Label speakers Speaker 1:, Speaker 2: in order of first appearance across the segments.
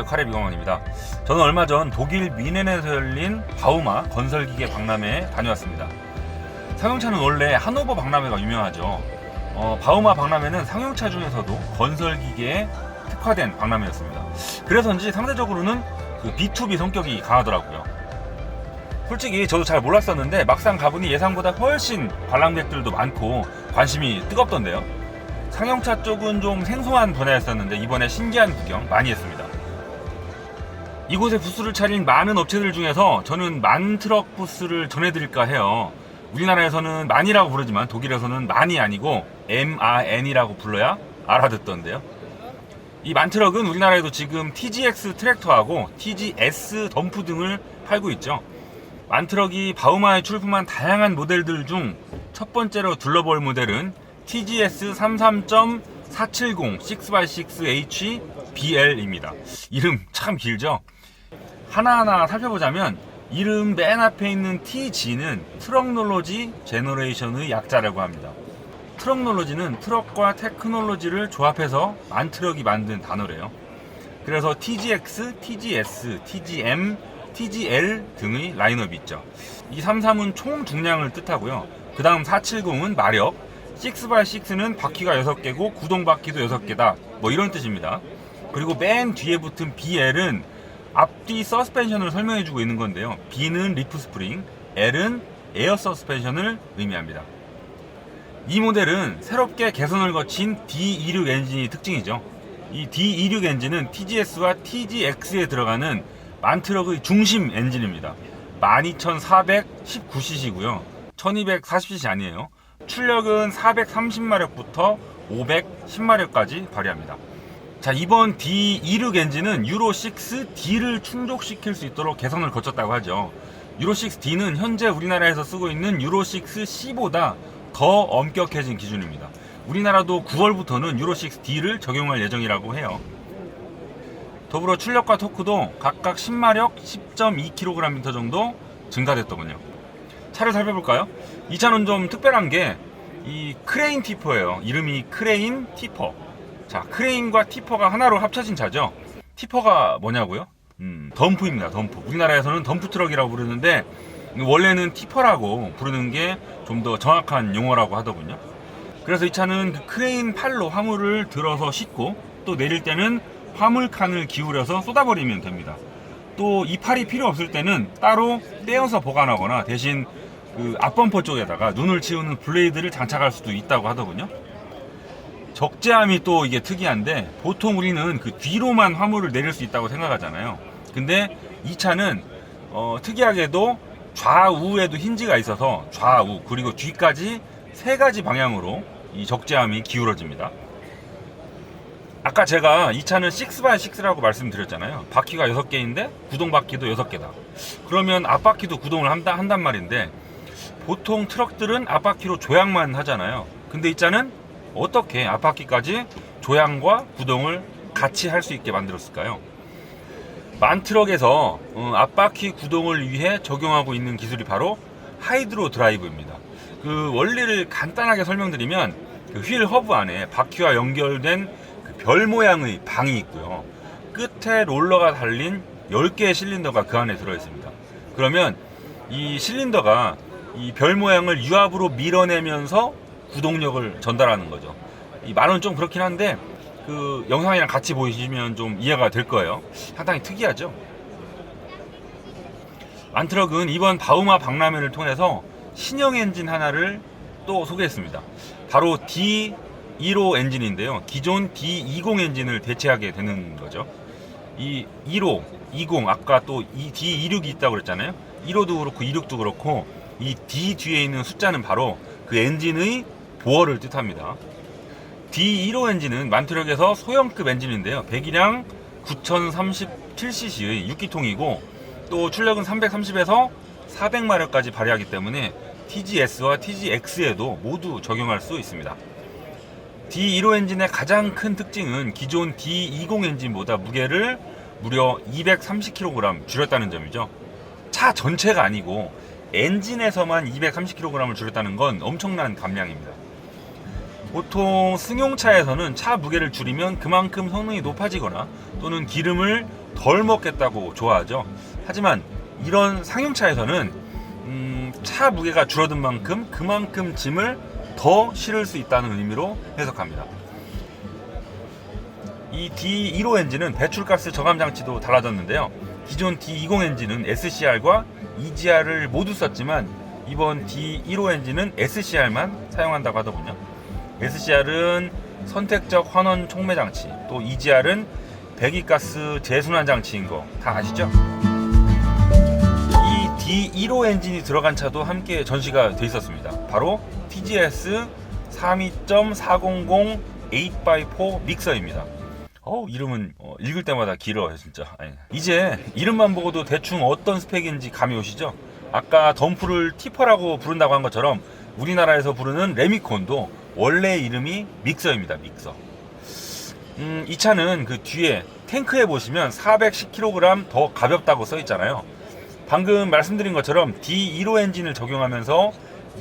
Speaker 1: 카레 비공원입니다. 저는 얼마 전 독일 뮌헨에서 열린 바우마 건설기계 박람회에 다녀왔습니다. 상용차는 원래 하노버 박람회가 유명하죠. 바우마 박람회는 상용차 중에서도 건설기계에 특화된 박람회였습니다. 그래서인지 상대적으로는 그 B2B 성격이 강하더라고요. 솔직히 저도 잘 몰랐었는데 막상 가보니 예상보다 훨씬 관람객들도 많고 관심이 뜨겁던데요. 상용차 쪽은 좀 생소한 분야였었는데 이번에 신기한 구경 많이 했습니다. 이곳에 부스를 차린 많은 업체들 중에서 저는 만트럭 부스를 전해드릴까 해요. 우리나라에서는 만이라고 부르지만 독일에서는 만이 아니고 MAN이라고 불러야 알아듣던데요. 이 만트럭은 우리나라에도 지금 TGX 트랙터하고 TGS 덤프 등을 팔고 있죠. 만트럭이 바우마에 출품한 다양한 모델들 중 첫 번째로 둘러볼 모델은 TGS 33.470 6x6H BL입니다. 이름 참 길죠? 하나하나 살펴보자면 이름 맨 앞에 있는 TG는 트럭놀로지 제너레이션의 약자라고 합니다. 트럭놀로지는 트럭과 테크놀로지를 조합해서 만트럭이 만든 단어래요. 그래서 TGX, TGS, TGM, TGL 등의 라인업이 있죠. 이 33은 총 중량을 뜻하고요. 그 다음 470은 마력, 6x6는 바퀴가 6개고 구동바퀴도 6개다 뭐 이런 뜻입니다. 그리고 맨 뒤에 붙은 BL은 앞뒤 서스펜션을 설명해주고 있는 건데요. B는 리프 스프링, L은 에어 서스펜션을 의미합니다. 이 모델은 새롭게 개선을 거친 D26 엔진이 특징이죠. 이 D26 엔진은 TGS와 TGX에 들어가는 만트럭의 중심 엔진입니다. 12419cc고요. 1240cc 아니에요. 출력은 430마력부터 510마력까지 발휘합니다. 자, 이번 D26 엔진은 유로6D를 충족시킬 수 있도록 개선을 거쳤다고 하죠. 유로6D는 현재 우리나라에서 쓰고 있는 유로6C보다 더 엄격해진 기준입니다. 우리나라도 9월부터는 유로6D를 적용할 예정이라고 해요. 더불어 출력과 토크도 각각 10마력, 10.2kgm 정도 증가됐더군요. 차를 살펴볼까요? 이 차는 좀 특별한 게 이 크레인 티퍼예요. 이름이 크레인 티퍼. 자, 크레인과 티퍼가 하나로 합쳐진 차죠. 티퍼가 뭐냐고요? 덤프입니다. 덤프. 우리나라에서는 덤프 트럭이라고 부르는데 원래는 티퍼라고 부르는 게 좀 더 정확한 용어라고 하더군요. 그래서 이 차는 그 크레인 팔로 화물을 들어서 싣고 또 내릴 때는 화물칸을 기울여서 쏟아버리면 됩니다. 또 이 팔이 필요 없을 때는 따로 떼어서 보관하거나 대신 그 앞범퍼 쪽에다가 눈을 치우는 블레이드를 장착할 수도 있다고 하더군요. 적재함이 또 이게 특이한데 보통 우리는 그 뒤로만 화물을 내릴 수 있다고 생각하잖아요. 근데 이 차는 특이하게도 좌우에도 힌지가 있어서 좌우 그리고 뒤까지 세 가지 방향으로 이 적재함이 기울어집니다. 아까 제가 이 차는 6x6라고 말씀드렸잖아요. 바퀴가 6개인데 구동바퀴도 6개다. 그러면 앞바퀴도 구동을 한단 말인데 보통 트럭들은 앞바퀴로 조향만 하잖아요. 근데 이 차는 어떻게 앞바퀴까지 조향과 구동을 같이 할 수 있게 만들었을까요? 만트럭에서 앞바퀴 구동을 위해 적용하고 있는 기술이 바로 하이드로 드라이브입니다. 그 원리를 간단하게 설명드리면 그 휠 허브 안에 바퀴와 연결된 그 별 모양의 방이 있고요. 끝에 롤러가 달린 10개의 실린더가 그 안에 들어있습니다. 그러면 이 실린더가 이 별 모양을 유압으로 밀어내면서 구동력을 전달하는 거죠. 이 말은 좀 그렇긴 한데 그 영상이랑 같이 보시면 좀 이해가 될 거예요. 상당히 특이하죠. 만트럭은 이번 바우마 박람회를 통해서 신형 엔진 하나를 또 소개했습니다. 바로 D15 엔진인데요. 기존 D20 엔진을 대체하게 되는 거죠. 이 15, 20 아까 또 이 D26이 있다고 그랬잖아요. 15도 그렇고 26도 그렇고 이 D 뒤에 있는 숫자는 바로 그 엔진의 보어를 뜻합니다. D15 엔진은 만트럭에서 소형급 엔진인데요. 배기량 9037cc의 6기통이고 또 출력은 330에서 400마력까지 발휘하기 때문에 TGS와 TGX에도 모두 적용할 수 있습니다. D15 엔진의 가장 큰 특징은 기존 D20 엔진보다 무게를 무려 230kg 줄였다는 점이죠. 차 전체가 아니고 엔진에서만 230kg을 줄였다는 건 엄청난 감량입니다. 보통 승용차에서는 차 무게를 줄이면 그만큼 성능이 높아지거나 또는 기름을 덜 먹겠다고 좋아하죠. 하지만 이런 상용차에서는 차 무게가 줄어든 만큼 그만큼 짐을 더 실을 수 있다는 의미로 해석합니다. 이 D15 엔진은 배출가스 저감 장치도 달라졌는데요. 기존 D20 엔진은 SCR과 EGR을 모두 썼지만 이번 D15 엔진은 SCR만 사용한다고 하더군요. SCR은 선택적 환원 촉매 장치, 또 EGR은 배기가스 재순환 장치인 거 다 아시죠? 이 D15 엔진이 들어간 차도 함께 전시가 돼 있었습니다. 바로 TGS 32.400 8x4 믹서입니다. 이름은 읽을 때마다 길어요 진짜. 이제 이름만 보고도 대충 어떤 스펙인지 감이 오시죠? 아까 덤프를 티퍼라고 부른다고 한 것처럼 우리나라에서 부르는 레미콘도 원래 이름이 믹서입니다. 믹서. 이 차는 그 뒤에 탱크에 보시면 410kg 더 가볍다고 써 있잖아요. 방금 말씀드린 것처럼 D15 엔진을 적용하면서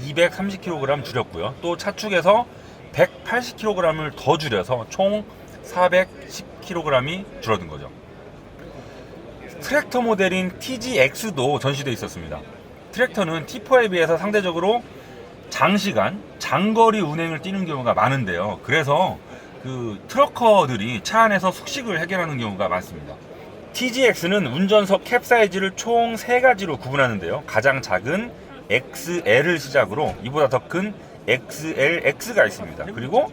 Speaker 1: 230kg 줄였고요. 또 차축에서 180kg을 더 줄여서 총 410kg이 줄어든 거죠. 트랙터 모델인 TGX도 전시되어 있었습니다. 트랙터는 T4에 비해서 상대적으로 장시간, 장거리 운행을 뛰는 경우가 많은데요. 그래서 그 트러커들이 차 안에서 숙식을 해결하는 경우가 많습니다. TGX는 운전석 캡 사이즈를 총 3가지로 구분하는데요. 가장 작은 XL을 시작으로 이보다 더 큰 XLX가 있습니다. 그리고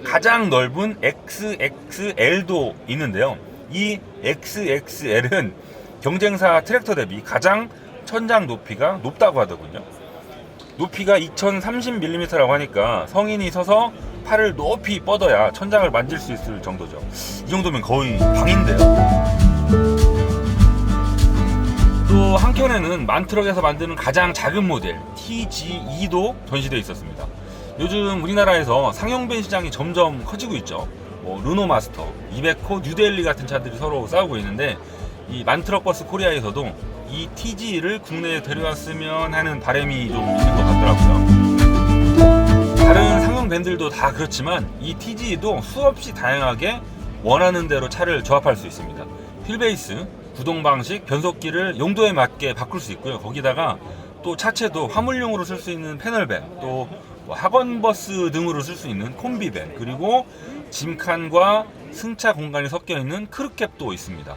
Speaker 1: 가장 넓은 XXL도 있는데요. 이 XXL은 경쟁사 트랙터 대비 가장 천장 높이가 높다고 하더군요. 높이가 2030mm라고 하니까 성인이 서서 팔을 높이 뻗어야 천장을 만질 수 있을 정도죠. 이 정도면 거의 방인데요. 또 한켠에는 만트럭에서 만드는 가장 작은 모델 TG2도 전시되어 있었습니다. 요즘 우리나라에서 상용벤 시장이 점점 커지고 있죠. 르노 마스터, 이베코, 뉴델리 같은 차들이 서로 싸우고 있는데 이 만트럭버스 코리아에서도 이 TG를 국내에 데려왔으면 하는 바람이 좀 있는 것 같더라고요. 다른 상용 밴들도 다 그렇지만 이 TG도 수없이 다양하게 원하는 대로 차를 조합할 수 있습니다. 휠베이스, 구동 방식, 변속기를 용도에 맞게 바꿀 수 있고요. 거기다가 또 차체도 화물용으로 쓸 수 있는 패널밴, 또 학원버스 등으로 쓸 수 있는 콤비밴, 그리고 짐칸과 승차 공간이 섞여 있는 크루캡도 있습니다.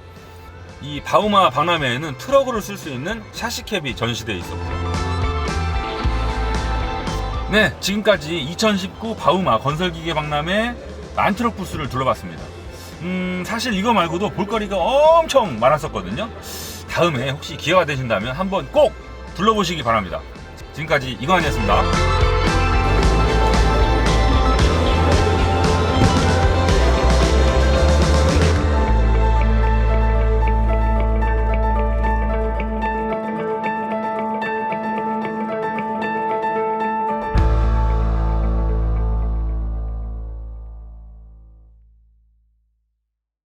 Speaker 1: 이 바우마 박람회에는 트럭으로 쓸 수 있는 샤시캡이 전시되어 있었고요. 네, 지금까지 2019 바우마 건설기계 박람회 만트럭 부스를 둘러봤습니다. 사실 이거 말고도 볼거리가 엄청 많았었거든요. 다음에 혹시 기회가 되신다면 한번 꼭 둘러보시기 바랍니다. 지금까지 이광환이었습니다.